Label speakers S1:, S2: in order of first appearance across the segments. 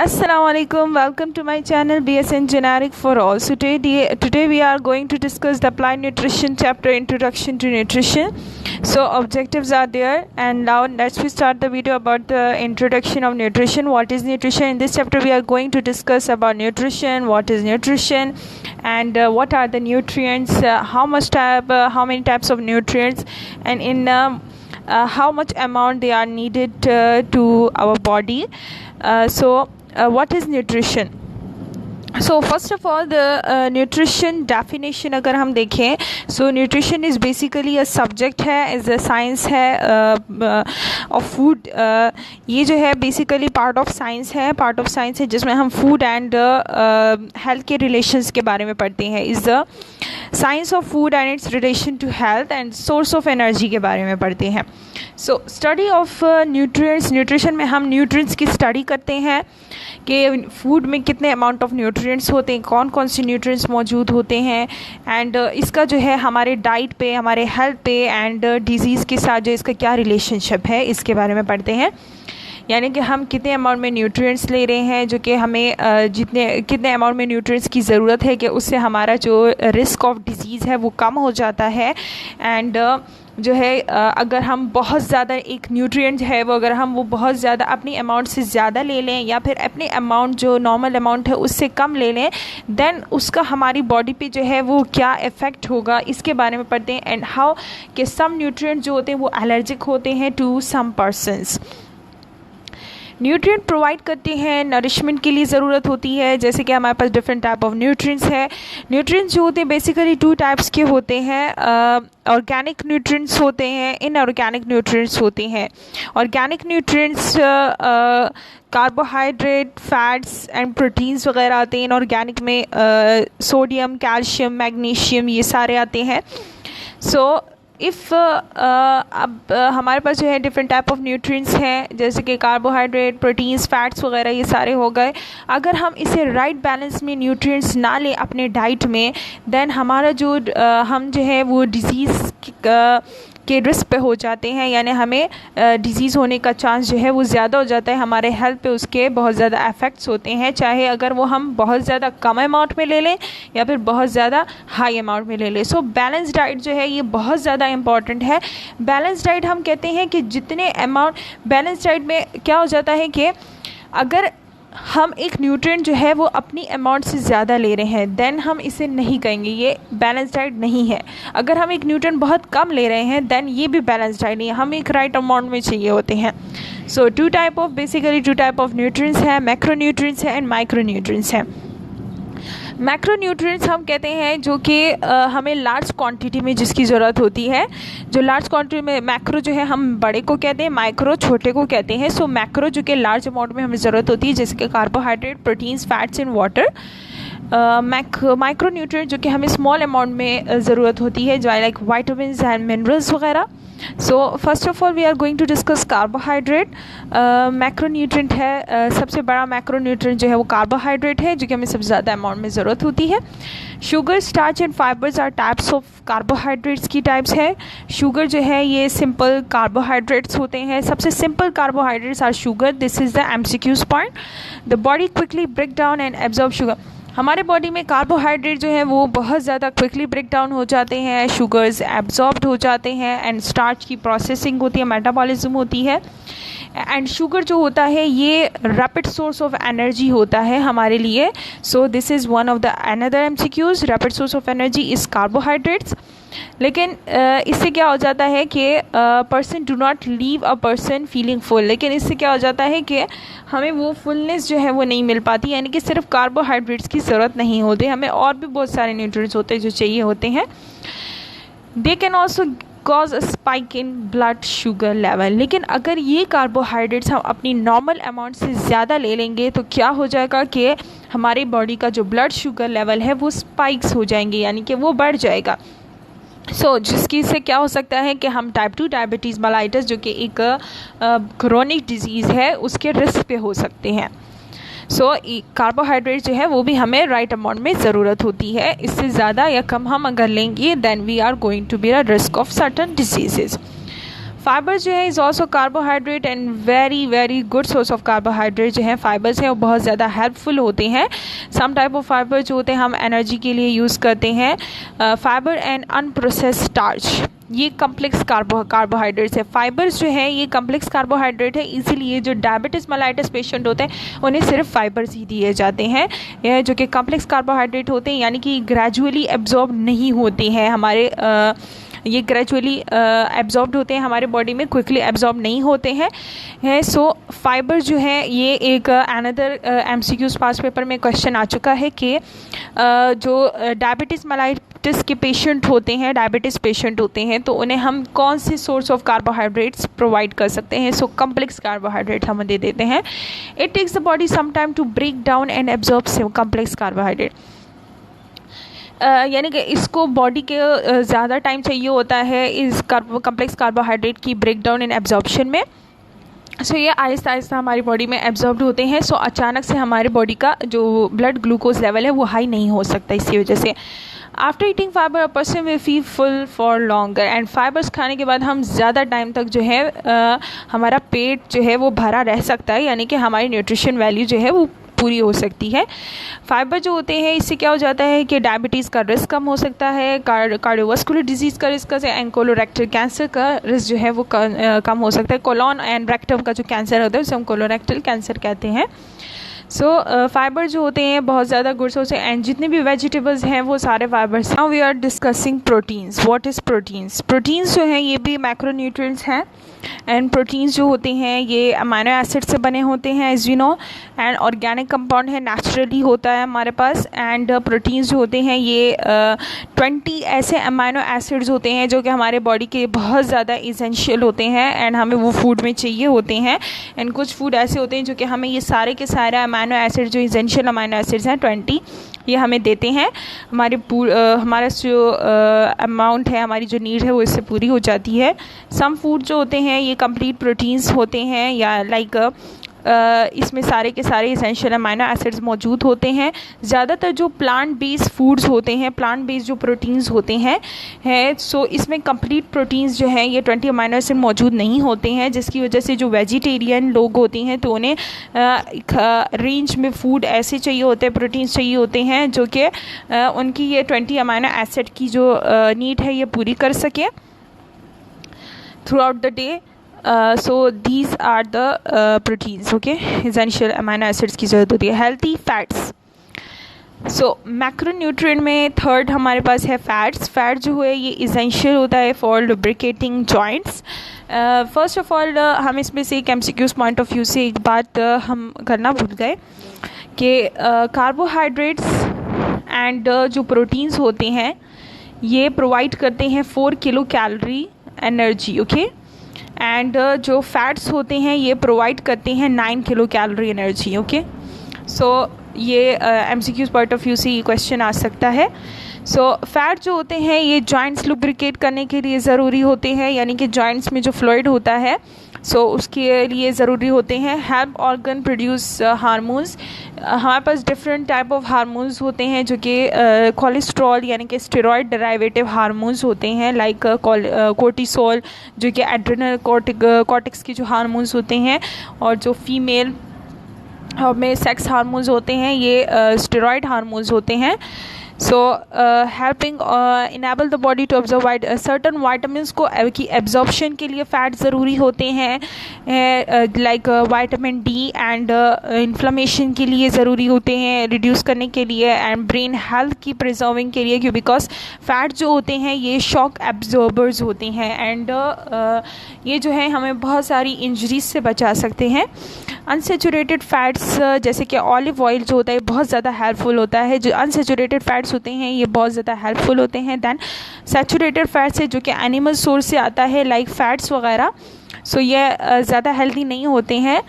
S1: Assalamualaikum. Welcome to my channel BSN Generic for All. So today we are going to discuss the applied nutrition chapter, introduction to nutrition. So objectives are there, and now let's start the video about the introduction of nutrition. What is nutrition? In this chapter we are going to discuss about nutrition, what is nutrition, and what are the nutrients, how many types of nutrients, and in how much amount they are needed to our body. What is nutrition? So first of all, the nutrition definition अगर हम देखें, so nutrition is basically a subject है, is a science है of food. ये जो है basically part of science है जिसमें हम food and health के relations के बारे में पढ़ते हैं. is the science of food and its relation to health and source of energy के बारे में पढ़ते हैं. So study of nutrients, nutrition में हम nutrients की study करते हैं कि फूड में कितने अमाउंट ऑफ न्यूट्रिएंट्स होते हैं, कौन कौन से न्यूट्रिएंट्स मौजूद होते हैं, एंड इसका जो है हमारे डाइट पे, हमारे हेल्थ पे एंड डिजीज़ के साथ जो इसका क्या रिलेशनशिप है, इसके बारे में पढ़ते हैं. यानी कि हम कितने अमाउंट में न्यूट्रिएंट्स ले रहे हैं, जो कि हमें कितने अमाउंट में न्यूट्रिएंट्स की ज़रूरत है कि उससे हमारा जो रिस्क ऑफ डिजीज़ है वो कम हो जाता है. एंड जो है अगर हम बहुत ज़्यादा एक न्यूट्रिएंट है वो अगर हम वो बहुत ज़्यादा अपनी अमाउंट से ज़्यादा ले लें या फिर अपने अमाउंट जो नॉर्मल अमाउंट है उससे कम ले लें, देन उसका हमारी बॉडी पे जो है वो क्या इफ़ेक्ट होगा, इसके बारे में पढ़ते हैं. एंड हाउ कि सम न्यूट्रिएंट जो होते हैं वो एलर्जिक होते हैं to some persons. Nutrient provide करते हैं, नरिशमेंट के लिए ज़रूरत होती है, जैसे कि हमारे पास डिफरेंट टाइप ऑफ न्यूट्रिएंट्स है. न्यूट्रिएंट्स जो होते हैं बेसिकली टू टाइप्स के होते हैं. ऑर्गेनिक न्यूट्रिएंट्स होते हैं, इनऑर्गेनिक न्यूट्रिएंट्स होते हैं. Organic nutrients carbohydrate, fats and proteins वगैरह आते हैं. इनऑर्गेनिक में सोडियम, कैल्शियम, मैग्नीशियम ये सारे आते हैं. सो अब हमारे पास जो है डिफरेंट टाइप ऑफ न्यूट्रिएंट्स हैं, जैसे कि कार्बोहाइड्रेट, प्रोटीन्स, फैट्स वगैरह ये सारे हो गए. अगर हम इसे राइट बैलेंस में न्यूट्रिएंट्स ना लें अपने डाइट में, देन हमारा जो हम जो है वो डिज़ीज़ के रिस्क पे हो जाते हैं. यानी हमें डिज़ीज़ होने का चांस जो है वो ज़्यादा हो जाता है, हमारे हेल्थ पे उसके बहुत ज़्यादा इफ़ेक्ट्स होते हैं, चाहे अगर वो हम बहुत ज़्यादा कम अमाउंट में ले लें या फिर बहुत ज़्यादा हाई अमाउंट में ले लें. सो बैलेंस डाइट जो है ये बहुत ज़्यादा इंपॉर्टेंट है. बैलेंस डाइट हम कहते हैं कि जितने अमाउंट बैलेंस डाइट में क्या हो जाता है कि अगर हम एक न्यूट्रिएंट जो है वो अपनी अमाउंट से ज़्यादा ले रहे हैं, देन हम इसे नहीं कहेंगे ये बैलेंस डाइट नहीं है. अगर हम एक न्यूट्रिएंट बहुत कम ले रहे हैं, देन ये भी बैलेंस डाइट नहीं है, हम एक राइट अमाउंट में चाहिए होते हैं. सो टू टाइप ऑफ न्यूट्रिएंट्स हैं, मैक्रो न्यूट्रिएंट्स हैं एंड माइक्रो न्यूट्रिएंट्स हैं. मैक्रो न्यूट्रिएंट्स हम कहते हैं जो कि हमें लार्ज क्वांटिटी में जिसकी ज़रूरत होती है. जो लार्ज क्वांटिटी में मैक्रो जो है हम बड़े को कहते हैं, माइक्रो छोटे को कहते हैं. सो मैक्रो जो कि लार्ज अमाउंट में हमें ज़रूरत होती है, जैसे कि carbohydrate, proteins, fats and water. Micro nutrient जो कि हमें स्मॉल अमाउंट में ज़रूरत होती है, जो लाइक वाइटामिन्स एंड मिनरल्स वगैरह. So first of all we are going to discuss carbohydrate. Macro nutrient है, सबसे बड़ा मैक्रो न्यूट्रिएंट जो है वो कार्बोहाइड्रेट है, जो कि हमें सबसे ज़्यादा अमाउंट में ज़रूरत होती है. Sugar, starch and fibres are types of carbohydrates की टाइप्स है. शुगर जो है ये सिंपल कार्बोहाइड्रेट्स होते हैं. सबसे simple carbohydrates are sugar. This is the MCQs point. The body quickly break down and absorb sugar. हमारे बॉडी में कार्बोहाइड्रेट जो है वो बहुत ज़्यादा क्विकली ब्रेक डाउन हो जाते हैं, शुगर्स एब्जॉर्ब्ड हो जाते हैं, एंड स्टार्च की प्रोसेसिंग होती है, मेटाबॉलिज्म होती है. एंड शुगर जो होता है ये रैपिड सोर्स ऑफ एनर्जी होता है हमारे लिए. So this is one of the another MCQs. Rapid source of energy is carbohydrates. लेकिन इससे क्या हो जाता है कि person do not leave a person feeling full. लेकिन इससे क्या हो जाता है कि हमें वो फुलनेस जो है वो नहीं मिल पाती, यानी कि सिर्फ कार्बोहाइड्रेट्स की ज़रूरत नहीं होती, हमें और भी बहुत सारे न्यूट्रिएंट्स होते हैं जो चाहिए होते हैं. They can also cause a spike in blood sugar level. लेकिन अगर ये कार्बोहाइड्रेट्स हम अपनी नॉर्मल अमाउंट से ज़्यादा ले लेंगे तो क्या हो जाएगा कि हमारी बॉडी का जो ब्लड शुगर लेवल है वो स्पाइक्स हो जाएंगे, यानी कि वो बढ़ जाएगा. जिसकी से क्या हो सकता है कि हम टाइप 2 डायबिटीज़ मेलाइटस जो कि एक क्रोनिक डिजीज़ है उसके रिस्क पे हो सकते हैं. कार्बोहाइड्रेट जो है वो भी हमें राइट अमाउंट में ज़रूरत होती है. इससे ज़्यादा या कम हम अगर लेंगे then we are going to be a risk of certain diseases. Fibre जो है is also carbohydrate and very very good source of carbohydrate जो है फाइबर्स हैं वो बहुत ज़्यादा हेल्पफुल होते हैं। सम टाइप ऑफ फाइबर जो होते हैं हम एनर्जी के लिए यूज़ करते हैं। फाइबर एंड अनप्रोसेस्ड स्टार्च ये कम्प्लेक्स कार्बोहाइड्रेट्स है। फाइबर्स जो है ये कम्प्लेक्स कार्बोहाइड्रेट है, इसीलिए जो डायबिटीज़ मेलाइटस पेशेंट होते हैं उन्हें सिर्फ फाइबर्स ही दिए जाते हैं, यह जो कि कम्प्लेक्स कार्बोहाइड्रेट होते हैं, यानी कि ग्रेजुअली एब्जॉर्ब नहीं होते हैं हमारे ये ग्रेजुअली एब्जॉर्ब्ड होते हैं हमारे बॉडी में, क्विकली एब्जॉर्ब नहीं होते हैं। सो फाइबर जो है ये एक अनदर MCQs पास पेपर में क्वेश्चन आ चुका है कि जो डायबिटीज़ मेलाइटस के पेशेंट होते हैं, डायबिटीज़ पेशेंट होते हैं, तो उन्हें हम कौन से सोर्स ऑफ कार्बोहाइड्रेट्स प्रोवाइड कर सकते हैं। सो कम्प्लेक्स कार्बोहाइड्रेट हम दे देते हैं। It takes the body some time to break down and absorb complex carbohydrate, यानी कि इसको बॉडी के ज़्यादा टाइम चाहिए होता है इस कम्प्लेक्स कार्बोहाइड्रेट की ब्रेक डाउन एंड एब्जॉर्प्शन में। सो ये आहिस्ता आहिस्ता हमारी बॉडी में एब्जॉर्ब्ड होते हैं। सो अचानक से हमारे बॉडी का जो ब्लड ग्लूकोज लेवल है वो हाई नहीं हो सकता इसी वजह से। After eating fibre a person will feel full for longer and fibres खाने के बाद हम ज़्यादा टाइम तक जो है हमारा पेट जो है वो भरा रह सकता है, यानी कि हमारी न्यूट्रिशन वैल्यू जो है वो पूरी हो सकती है। फाइबर जो होते हैं इससे क्या हो जाता है कि डायबिटीज़ का रिस्क कम हो सकता है, कार्डियोवास्कुलर डिजीज़ का रिस्क एंड कोलोरेक्टल कैंसर का रिस्क जो है वो कम हो सकता है। कोलोन एंड रेक्टम का जो कैंसर होता है उसे हम कोलोरेक्टल कैंसर कहते हैं। सो फाइबर जो होते हैं बहुत ज़्यादा गुड सोर्स है एंड जितने भी वेजिटेबल्स हैं वो सारे fibres. Now we are discussing proteins. What is proteins? Proteins जो हैं ये भी मैक्रोन्यूट्रिएंट्स हैं एंड प्रोटीन्स जो होते हैं ये अमाइनो एसिड से बने होते हैं as you know, and organic compound है, नेचुरली होता है हमारे पास। एंड प्रोटीन्स जो होते हैं ये 20 ऐसे अमाइनो एसिड्स होते हैं जो कि हमारे बॉडी के बहुत ज़्यादा इसेंशियल होते हैं एंड हमें वो फूड में चाहिए होते हैं। एंड कुछ फूड ऐसे होते हैं जो कि हमें ये सारे के सारे अमाइनो एसिड जो इसेंशियल अमाइनो एसिड्स हैं 20 ये हमें देते हैं। हमारा जो अमाउंट है, हमारी जो नीड है वो इससे पूरी हो जाती है। सम फूड जो होते हैं ये कंप्लीट प्रोटीन्स होते हैं या लाइक इसमें सारे के सारे इसेंशियल अमाइनो एसिड्स मौजूद होते हैं। ज़्यादातर जो प्लांट बेस्ड फूड्स होते हैं, प्लांट बेस्ड जो प्रोटीन्स होते हैं सो इसमें कंप्लीट प्रोटीन्स जो हैं ये 20 अमाइनो एसिड मौजूद नहीं होते हैं, जिसकी वजह से जो वेजिटेरियन लोग होते हैं तो उन्हें रेंज में फूड ऐसे चाहिए होते हैं, प्रोटीन्स चाहिए होते हैं जो कि उनकी ये 20 अमाइनो एसिड की जो नीड है ये पूरी कर सके through out the day. So these are the proteins, okay, essential amino acids की ज़रूरत होती है। हेल्थी फैट्स, सो मैक्रोन्यूट्रिएंट में थर्ड हमारे पास है फैट्स। फैट जो है ये इसेंशियल होता है for lubricating joints. First of all हम इसमें से एक MCQs पॉइंट ऑफ व्यू से एक बात हम करना भूल गए कि कार्बोहाइड्रेट्स एंड जो प्रोटीन्स होते हैं ये प्रोवाइड करते हैं 4 kilo calorie energy, okay, and जो फैट्स होते हैं ये प्रोवाइड करते हैं 9 किलो कैलोरी एनर्जी, ओके। सो ये MCQs पॉइंट ऑफ व्यू से ये क्वेश्चन आ सकता है। सो फैट जो होते हैं ये जॉइंट्स लुब्रिकेट करने के लिए ज़रूरी होते हैं, यानी कि जॉइंट्स में जो फ्लूइड होता है सो उसके लिए ज़रूरी होते हैं। हेल्प ऑर्गन प्रोड्यूस हार्मोन्स, हमारे पास डिफरेंट टाइप ऑफ हार्मोन्स होते हैं जो कि कोलेस्ट्रॉल यानी कि स्टेरॉयड डेराइवेटिव हार्मोन्स होते हैं, लाइक कोर्टिसोल जो कि एड्रेनल कॉर्टेक्स के जो हार्मोन्स होते हैं, और जो फीमेल में सेक्स हार्मोन्स होते हैं ये स्टेरॉयड हार्मोन्स होते हैं। So helping enable the body to observe certain vitamins को की एब्जॉर्प्शन के लिए फ़ैट ज़रूरी होते हैं, like vitamin D and inflammation के लिए ज़रूरी होते हैं, रिड्यूस करने के लिए, एंड ब्रेन हेल्थ की प्रिजर्विंग के लिए, क्यों बिकॉज फैट जो होते हैं ये शॉक एब्जॉर्बर्स होते हैं एंड ये जो है हमें बहुत सारी इंजरीज से बचा सकते हैं। अनसेचुरेटेड फैट्स जैसे कि ऑलिव ऑयल जो होता है बहुत ज़्यादा हेल्पफुल होता है। जो अनसेचुरेटेड फैट्स होते हैं ये बहुत ज़्यादा हेल्पफुल होते हैं दैन सैचुरेटेड फैट्स है जो कि एनिमल सोर्स से आता है, लाइक फैट्स वगैरह। सो ये ज़्यादा हेल्दी नहीं होते हैं।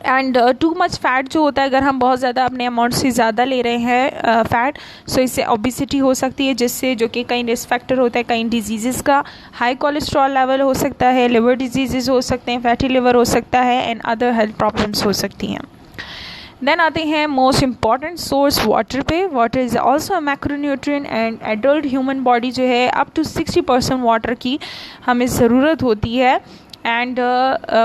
S1: एंड टू मच फैट जो होता है, अगर हम बहुत ज़्यादा अपने अमाउंट से ज़्यादा ले रहे हैं फ़ैट, सो इससे ओबेसिटी हो सकती है, जिससे जो कि कई रिस्क फैक्टर होता है, कई डिजीज़ का हाई कोलेस्ट्रॉल लेवल हो सकता है, लिवर डिजीज़ हो सकते हैं, फैटी लिवर हो सकता है, एंड अदर हेल्थ प्रॉब्लम्स हो सकती हैं। देन आते हैं मोस्ट इम्पॉर्टेंट सोर्स वाटर पे। Water is also a macronutrient and adult human body जो है अप टू 60% वाटर की हमें ज़रूरत होती है। एंड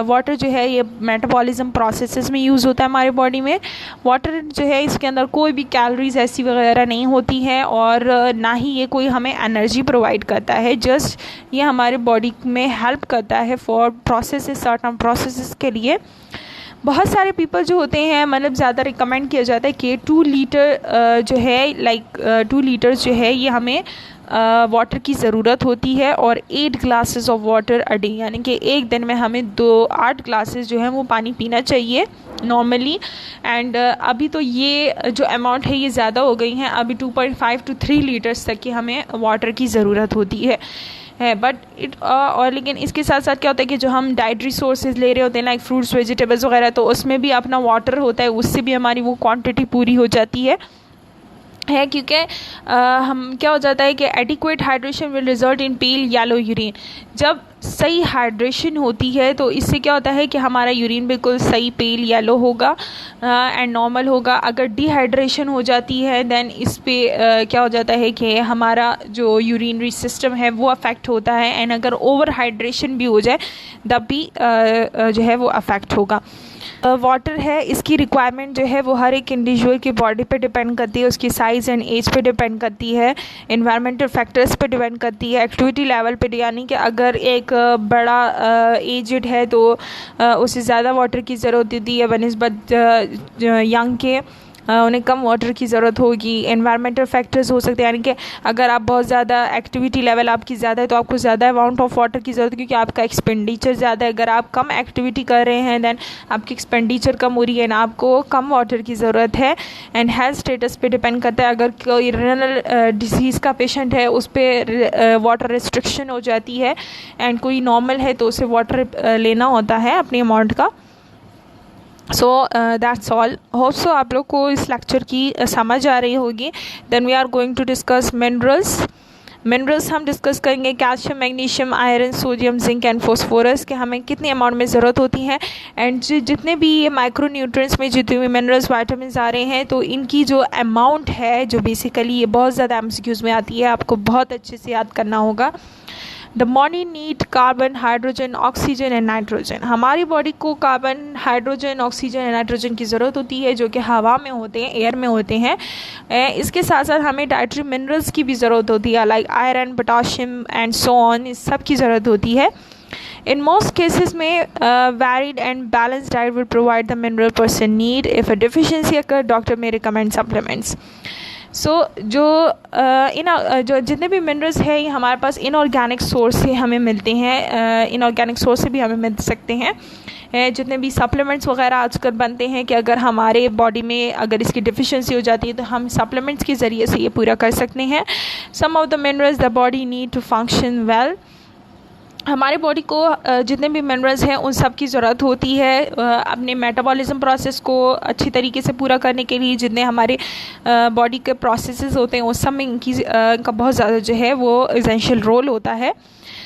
S1: वाटर जो है ये मेटाबॉलिज्म प्रोसेसेस में यूज़ होता है हमारे बॉडी में। वाटर जो है इसके अंदर कोई भी कैलोरीज ऐसी वगैरह नहीं होती है और ना ही ये कोई हमें एनर्जी प्रोवाइड करता है, जस्ट ये हमारे बॉडी में हेल्प करता है फॉर प्रोसेसेस, सर्टेन प्रोसेसेस के लिए। बहुत सारे पीपल जो होते हैं मतलब ज़्यादा रिकमेंड किया जाता है कि 2 लीटर जो है 2 लीटर्स जो है ये हमें वाटर की ज़रूरत होती है और 8 glasses of water a day, यानी कि एक दिन में हमें 8 ग्लासेस जो है वो पानी पीना चाहिए नॉर्मली। एंड अभी तो ये जो अमाउंट है ये ज़्यादा हो गई हैं, अभी 2.5 to 3 लीटर्स तक की हमें वाटर की ज़रूरत होती है। बट और लेकिन इसके साथ साथ क्या होता है कि जो हम डाइटरी सोर्सेज ले रहे होते हैं लाइक फ्रूट्स वेजिटेबल्स वगैरह, तो उसमें भी अपना वाटर होता है, उससे भी हमारी वो क्वांटिटी पूरी हो जाती है क्योंकि हम क्या हो जाता है कि adequate hydration will result in peel yellow urine. जब सही हाइड्रेशन होती है तो इससे क्या होता है कि हमारा यूरिन बिल्कुल सही पेल येलो होगा एंड नॉर्मल होगा। अगर डिहाइड्रेशन हो जाती है देन इस पे क्या हो जाता है कि हमारा जो यूरिनरी सिस्टम है वो अफेक्ट होता है। एंड अगर ओवर हाइड्रेशन भी हो जाए तब भी जो है वो अफेक्ट होगा। वाटर है इसकी रिक्वायरमेंट जो है वो हर एक इंडिविजुअल की बॉडी पे डिपेंड करती है, उसकी साइज़ एंड एज पे डिपेंड करती है, इन्वायरमेंटल फैक्टर्स पे डिपेंड करती है, एक्टिविटी लेवल पे, यानी कि अगर एक बड़ा एजड है तो उसे ज़्यादा वाटर की ज़रूरत होती है बनिस्बत यंग के उन्हें कम वाटर की ज़रूरत होगी। एनवायरमेंटल फैक्टर्स हो सकते हैं, यानी कि अगर आप बहुत ज़्यादा एक्टिविटी लेवल आपकी ज़्यादा है तो आपको ज़्यादा अमाउंट ऑफ वाटर की ज़रूरत है क्योंकि आपका एक्सपेंडिचर ज़्यादा है। अगर आप कम एक्टिविटी कर रहे हैं दैन आपकी एक्सपेंडिचर कम हो रही है ना, आपको कम वाटर की ज़रूरत है। एंड हेल्थ स्टेटस पे डिपेंड करता है, अगर कोई रेनल डिजीज़ का पेशेंट है उस पर वाटर रिस्ट्रिक्शन हो जाती है एंड कोई नॉर्मल है तो उसे वाटर लेना होता है अपनी अमाउंट का। So that's all. Hope so आप लोग को इस लेक्चर की समझ आ रही होगी। Then we are going to discuss minerals हम डिस्कस करेंगे calcium, magnesium, iron, sodium, zinc and phosphorus के हमें कितनी अमाउंट में ज़रूरत होती है। एंड जितने भी ये माइक्रो न्यूट्रिएंट्स में जितने भी मिनरल्स वाइटामिन आ रहे हैं तो इनकी जो अमाउंट है जो बेसिकली ये बहुत ज़्यादा एमसीक्यूज़ में आती है, आपको बहुत अच्छे से याद करना होगा। The body need carbon, hydrogen, oxygen and nitrogen. हमारी बॉडी को carbon, hydrogen, oxygen and nitrogen की ज़रूरत होती है जो कि हवा में होते हैं, एयर में होते हैं। इसके साथ साथ हमें डाइटरी मिनरल्स की भी ज़रूरत होती है like iron, potassium and so on, इस सब की ज़रूरत होती है। इन मोस्ट केसेस में varied and balance diet will provide the mineral person need. If a deficiency occur doctor में रिकमेंड सप्लीमेंट्स। सो जो जितने भी मिनरल्स हैं ये हमारे पास इनऑर्गेनिक सोर्स से हमें मिलते हैं, इनऑर्गेनिक सोर्स से भी हमें मिल सकते हैं। जितने भी सप्लीमेंट्स वगैरह आजकल बनते हैं कि अगर हमारे बॉडी में अगर इसकी डिफिशिएंसी हो जाती है तो हम सप्लीमेंट्स के ज़रिए से ये पूरा कर सकते हैं। Some of the minerals the body need to function well. हमारे बॉडी को जितने भी मिनरल्स हैं उन सब की ज़रूरत होती है अपने मेटाबॉलिज्म प्रोसेस को अच्छी तरीके से पूरा करने के लिए। जितने हमारे बॉडी के प्रोसेसेस होते हैं उस सब में इनका बहुत ज़्यादा जो है वो एसेंशियल रोल होता है।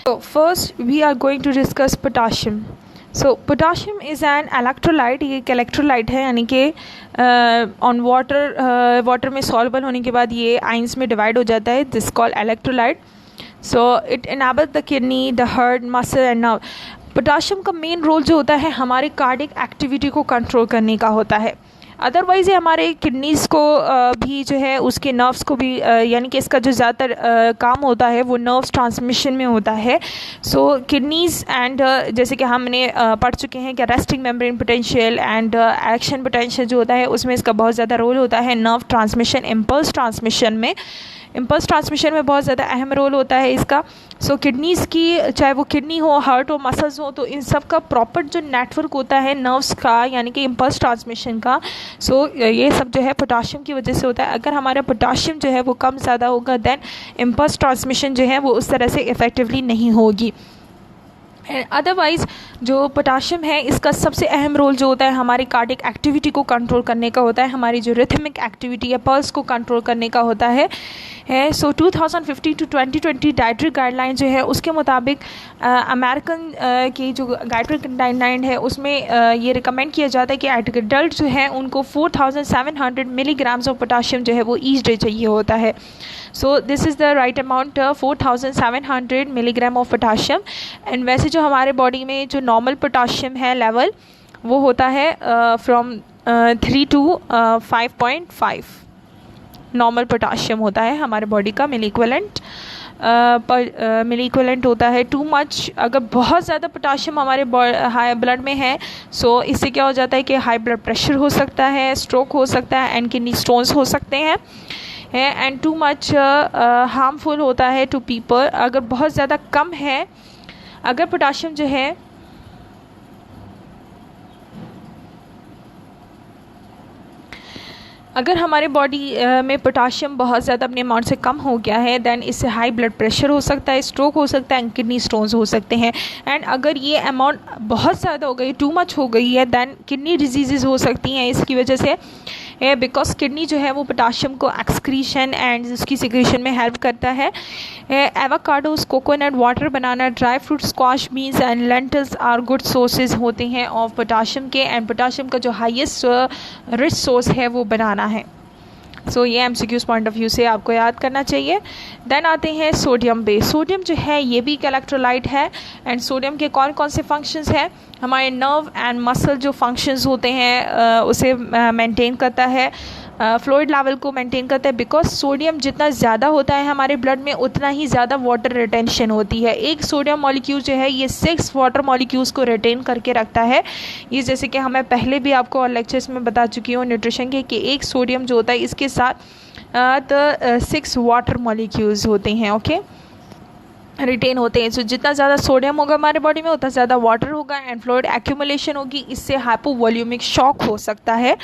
S1: तो first we are going to discuss potassium. So potassium is an electrolyte, ये एक इलेक्ट्रोलाइट है, यानी कि ऑन वाटर में सॉल्युबल होने के बाद ये आइंस में डिवाइड हो जाता है, this called electrolyte. So it enables the kidney, the heart, muscle and nerve. Potassium का मेन रोल जो होता है हमारे कार्डियक एक्टिविटी को कंट्रोल करने का होता है। अदरवाइज़ ये हमारे किडनीज़ को भी जो है उसके नर्व्स को भी यानी कि इसका जो ज़्यादातर काम होता है वो नर्व्स ट्रांसमिशन में होता है। सो किडनीज़ एंड जैसे कि हमने पढ़ चुके हैं कि resting membrane potential and action potential जो होता है उसमें इसका बहुत ज़्यादा रोल होता है। नर्व ट्रांसमिशन, इम्पल्स ट्रांसमिशन में बहुत ज़्यादा अहम रोल होता है इसका। सो किडनीज़ की, चाहे वो किडनी हो, हार्ट हो, मसल्स हो, तो इन सब का प्रॉपर जो नेटवर्क होता है नर्व्स का यानी कि इम्पल्स ट्रांसमिशन का, सो ये सब जो है पोटाशियम की वजह से होता है। अगर हमारा पोटाशियम जो है वो कम ज़्यादा होगा देन इम्पल्स ट्रांसमिशन जो है वो उस तरह से इफ़ेक्टिवली नहीं होगी। अदरवाइज़ जो पोटाशियम है इसका सबसे अहम रोल जो होता है हमारी कार्डियक एक्टिविटी को कंट्रोल करने का होता है, हमारी जो रिथमिक एक्टिविटी है पल्स को कंट्रोल करने का होता है। सो 2015 टू 2020 डाइटरी गाइडलाइन जो है उसके मुताबिक अमेरिकन की जो डाइटरी गाइडलाइन है उसमें ये रिकमेंड किया जाता है कि एडल्ट जो है उनको 4700 मिलीग्राम्स ऑफ पोटाशियम जो है वो ईच डे चाहिए होता है। So this is the right amount 4700 milligram of potassium. And वैसे जो हमारे बॉडी में जो नॉर्मल पोटाशियम है लेवल वो होता है फ्रॉम 3 to 5.5 नॉर्मल पोटाशियम होता है हमारे बॉडी का मिली इक्विवेलेंट होता है। टू मच अगर बहुत ज़्यादा पोटाशियम हमारे हाई ब्लड में है सो इससे क्या हो जाता है कि हाई ब्लड प्रेशर हो सकता है, स्ट्रोक हो सकता है एंड किडनी स्टोन्स हो सकते हैं। एंड टू मच हार्मफुल होता है टू पीपल। अगर बहुत ज़्यादा कम है, अगर पोटाशियम जो है अगर हमारे बॉडी में पोटाशियम बहुत ज़्यादा अपने अमाउंट से कम हो गया है दैन इससे हाई ब्लड प्रेशर हो सकता है, स्ट्रोक हो सकता है, किडनी स्टोन्स हो सकते हैं। एंड अगर ये अमाउंट बहुत ज़्यादा हो गई, टू मच हो गई है, दैन किडनी डिजीज़ हो सकती हैं इसकी वजह से, बिकॉज किडनी जो है वो पोटाशियम को एक्सक्रीशन एंड उसकी सिक्रीशन में हेल्प करता है। Avocados, coconut water, banana, dry fruit, squash, beans and lentils are good sources होते हैं ऑफ पोटाशियम के। एंड पोटाशियम का जो हाईएस्ट रिच सोर्स है वो बनाना है। सो ये एमसीक्यूज पॉइंट ऑफ व्यू से आपको याद करना चाहिए। देन आते हैं सोडियम पे। सोडियम जो है ये भी एक इलेक्ट्रोलाइट है। एंड सोडियम के कौन कौन से फंक्शंस हैं? हमारे नर्व एंड मसल जो फंक्शंस होते हैं उसे मेंटेन करता है, फ्लूइड लेवल को मेंटेन करता है। बिकॉज सोडियम जितना ज़्यादा होता है हमारे ब्लड में उतना ही ज़्यादा वाटर रिटेंशन होती है। एक सोडियम मॉलिक्यूल जो है ये 6 वाटर मॉलिक्यूल्स को रिटेन करके रखता है। ये जैसे कि हमें पहले भी आपको लेक्चर्स में बता चुकी हूँ न्यूट्रिशन के कि एक सोडियम जो होता है इसके साथ 6 वाटर मॉलिक्यूल्स होते हैं, ओके, रिटेन होते हैं। सो जितना ज़्यादा सोडियम होगा हमारे बॉडी में उतना ज़्यादा वाटर होगा एंड फ्लूइड एक्यूमुलेशन होगी, इससे हाइपोवॉल्यूमिक शॉक हो सकता है।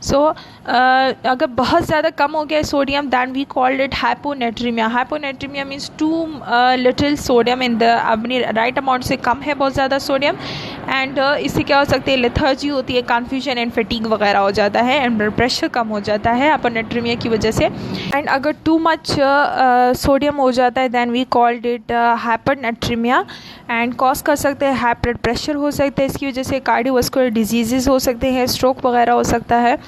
S1: सो अगर बहुत ज़्यादा कम हो गया sodium than we called it hyponatremia. Hyponatremia means too little sodium in the, अपनी राइट अमाउंट से कम है बहुत ज़्यादा सोडियम। एंड इससे क्या हो सकती है? लेथर्जी होती है, कन्फ्यूजन एंड फटीग वगैरह हो जाता है एंड ब्लड प्रेशर कम हो जाता है हाइपोनेट्रीमिया की वजह से। एंड अगर टू मच सोडियम हो जाता है than we called it hypernatremia and cause कर सकते हैं हाई ब्लड प्रेशर हो सकता है, इसकी वजह से कार्डियोवास्कुलर डिजीज़ हो सकते हैं, स्ट्रोक वगैरह हो सकता है।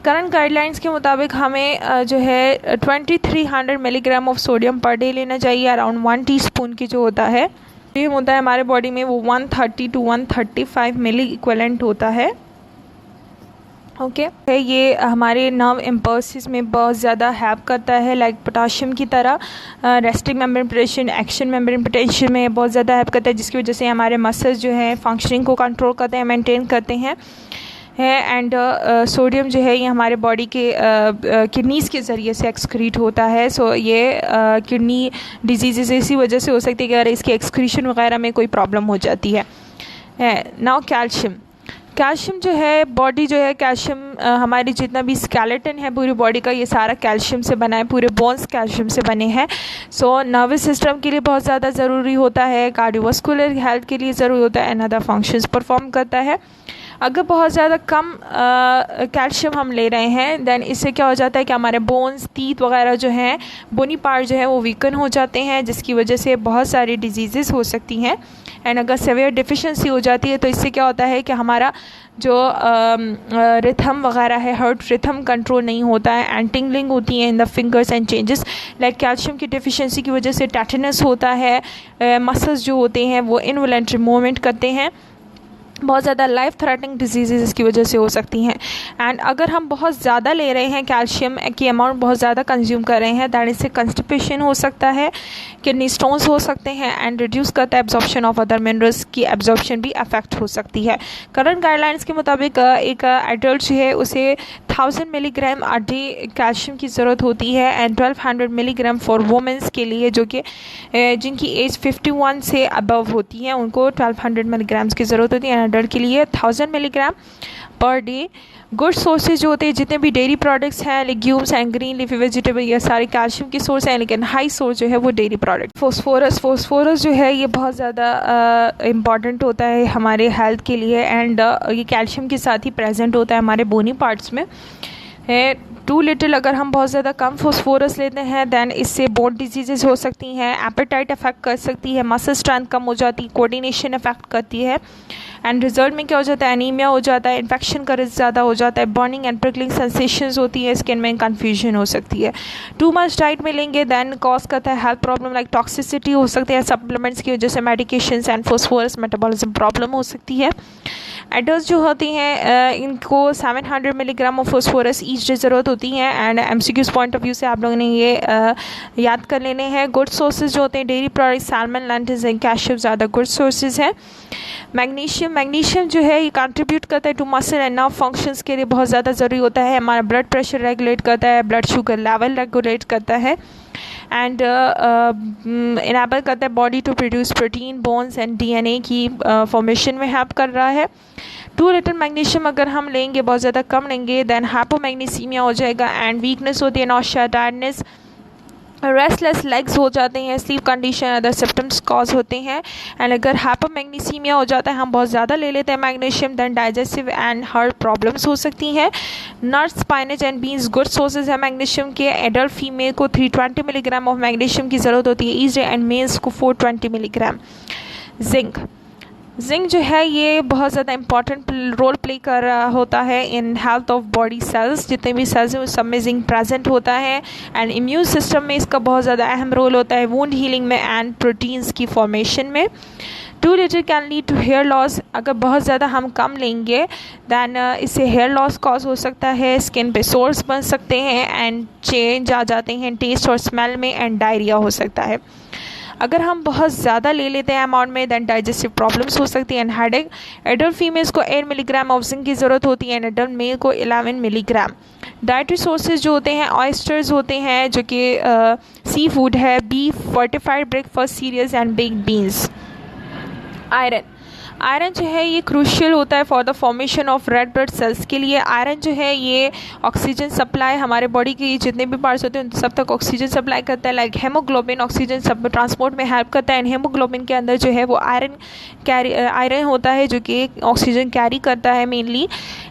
S1: करंट गाइडलाइंस के मुताबिक हमें जो है 2300 milligram of sodium per day लेना चाहिए। अराउंड 1 टीस्पून की जो होता है ये होता है हमारे बॉडी में वो 130 to 135 मिली इक्विवेलेंट होता है, ओके। ये हमारे नर्व इम्पल्सिस में बहुत ज़्यादा हेल्प करता है, लाइक पोटाशियम की तरह। Resting membrane potential, action membrane potential में बहुत ज़्यादा हेल्प करता है, जिसकी वजह से हमारे मसल्स जो हैं फंक्शनिंग को कंट्रोल करते हैं, मेंटेन करते हैं। एंड सोडियम जो है ये हमारे बॉडी के किडनीज़ के ज़रिए से एक्सक्रीट होता है। सो ये किडनी डिजीज़ इसी वजह से हो सकती है कि अगर इसके एक्सक्रीशन वगैरह में कोई प्रॉब्लम हो जाती है। नाउ कैल्शियम जो है, बॉडी जो है कैल्शियम हमारी जितना भी स्केलेटन है पूरी बॉडी का ये सारा कैल्शियम से बना है, पूरे बोन्स कैल्शियम से बने हैं। सो नर्वस सिस्टम के लिए बहुत ज़्यादा ज़रूरी होता है, कार्डियोवास्कुलर हेल्थ के लिए ज़रूरी होता है एंड अदर फंक्शंस परफॉर्म करता है। अगर बहुत ज़्यादा कम कैल्शियम हम ले रहे हैं दैन इससे क्या हो जाता है कि हमारे बोन्स, टीथ वगैरह जो हैं, बोनी पार्ट जो है वो वीकन हो जाते हैं, जिसकी वजह से बहुत सारी डिजीज़ हो सकती हैं। एंड अगर सेवियर डिफिशिएंसी हो जाती है तो इससे क्या होता है कि हमारा जो रिथम वगैरह है, हार्ट रिथम कंट्रोल नहीं होता है एंड टिंगलिंग होती है in the fingers and changes. Like calcium की डिफिशिएंसी की वजह से टेटनस होता है, मसल्स जो होते हैं वो इनवॉलंटरी मूवमेंट करते हैं, बहुत ज़्यादा लाइफ थ्रेटनिंग डिजीज़ इसकी वजह से हो सकती हैं। एंड अगर हम बहुत ज़्यादा ले रहे हैं, कैल्शियम की अमाउंट बहुत ज़्यादा कंज्यूम कर रहे हैं, दैट इससे कंस्टिपेशन हो सकता है, किडनी स्टोन्स हो सकते हैं एंड रिड्यूस करता है एब्जॉर्प्शन ऑफ अदर मिनरल्स की एब्जॉर्प्शन भी अफेक्ट हो सकती है। करंट गाइडलाइंस के मुताबिक एक एडल्ट जो है उसे 1000 मिलीग्राम अ डे कैल्शियम की ज़रूरत होती है एंड 1200 मिलीग्राम फॉर वुमेंस के लिए जो कि जिनकी एज 51 से अबव होती है उनको 1200 मिलीग्राम्स की ज़रूरत होती है। एडल्ट के लिए 1000 milligram per day. Good sources जो होते हैं जितने भी डेयरी प्रोडक्ट्स हैं, legumes and green leafy vegetable, ये सारे कैल्शियम की सोर्स हैं, लेकिन हाई सोर्स जो है वो डेयरी प्रोडक्ट। फोस्फोरस जो है ये बहुत ज़्यादा इम्पॉर्टेंट होता है हमारे हेल्थ के लिए, एंड ये कैल्शियम के साथ ही प्रेजेंट होता है हमारे बोनी पार्ट्स में है। 2 लीटर अगर हम बहुत ज़्यादा कम फॉस्फोरस लेते हैं दैन इससे बोन डिजीज़ हो सकती हैं, एपेटाइट अफेक्ट कर सकती है, मसल स्ट्रेंथ कम हो जाती है, कोऑर्डिनेशन अफेक्ट करती है, एंड रिजल्ट में क्या हो जाता है, एनीमिया हो जाता है, इन्फेक्शन का रिस्क ज़्यादा हो जाता है, बर्निंग एंड प्रिकलिंग सेंसेशंस होती है, स्किन में कन्फ्यूजन हो सकती है। टू मच डाइट में लेंगे दैन कॉज करता है हेल्थ प्रॉब्लम लाइक टॉक्सिसिटी हो सकती है, सप्लीमेंट्स की वजह से medications and phosphorus metabolism problem हो सकती है। एडल्ट जो होती हैं इनको 700 milligram of phosphorus each day ज़रूरत होती है, and MCQs point of view से आप लोगों ने ये याद कर लेने हैं। गुड सोर्सेज जो होते हैं dairy product, salmon, lentils and cashew ज़्यादा गुड सोर्सेज हैं। मैग्नीशियम जो है ये कंट्रीब्यूट करता है to muscle and nerve functions के लिए बहुत ज़्यादा ज़रूरी होता है, हमारा ब्लड प्रेशर रेगुलेट करता है, ब्लड शुगर लेवल रेगुलेट करता है, एंड इनेबल करता है body to produce protein, bones and DNA की फॉर्मेशन में हेल्प कर रहा है। 2 लीटर मैग्नीशियम अगर हम लेंगे बहुत ज़्यादा कम लेंगे दैन हाइपोमैग्नीसीमिया हो जाएगा, एंड वीकनेस होती है, नॉशिया, टायर्डनेस, रेस्टलेस लेग्स हो जाते हैं, sleep condition, other symptoms cause होते हैं। एंड अगर हाइपोमैग्नीसीमिया हो जाता है, हम बहुत ज़्यादा ले लेते हैं magnesium, than digestive and heart problems हो सकती हैं। Nuts, spinach and beans good sources है मैग्नीशियम के। एडल्ट फीमेल को 320 मिलीग्राम ऑफ मैग्नीशियम की ज़रूरत होती है ईच डे, एंड मेल्स को 420 मिलीग्राम। जिंक जो है ये बहुत ज़्यादा इंपॉर्टेंट रोल प्ले कर रहा होता है in health of body cells, जितने भी सेल्स हैं उस सब में जिंक प्रेजेंट होता है, एंड इम्यून सिस्टम में इसका बहुत ज़्यादा अहम रोल होता है, वुंड हीलिंग में एंड प्रोटीन्स की फॉर्मेशन में। 2 litre can lead to hair loss, अगर बहुत ज़्यादा हम कम लेंगे दैन इससे हेयर लॉस कॉज हो सकता है, स्किन पे सोर्स बन सकते हैं, एंड चेंज आ जाते हैं टेस्ट और स्मेल में, एंड डायरिया हो सकता है। अगर हम बहुत ज़्यादा ले लेते हैं अमाउंट में दैन डाइजेस्टिव प्रॉब्लम्स हो सकती है, एंड हेडेक। एडल्ट फीमेल्स को 8 मिलीग्राम ऑफ जिंक की ज़रूरत होती है, एंड एडल्ट मेल को 11 मिलीग्राम। डाइटरी सोर्सेज जो होते हैं ऑयस्टर्स होते हैं जो कि सी फूड है, beef, fortified breakfast cereals and baked beans. Iron जो है ये क्रूशियल होता है for the formation of red blood cells के लिए। आयरन जो है ये ऑक्सीजन सप्लाई हमारे बॉडी के जितने भी पार्ट्स होते हैं उन सब तक ऑक्सीजन सप्लाई करता है, लाइक हेमोग्लोबिन ऑक्सीजन सब ट्रांसपोर्ट में हेल्प करता है, एंड हेमोग्लोबिन के अंदर जो है वो आयरन होता है जो कि ऑक्सीजन कैरी करता है मेनली,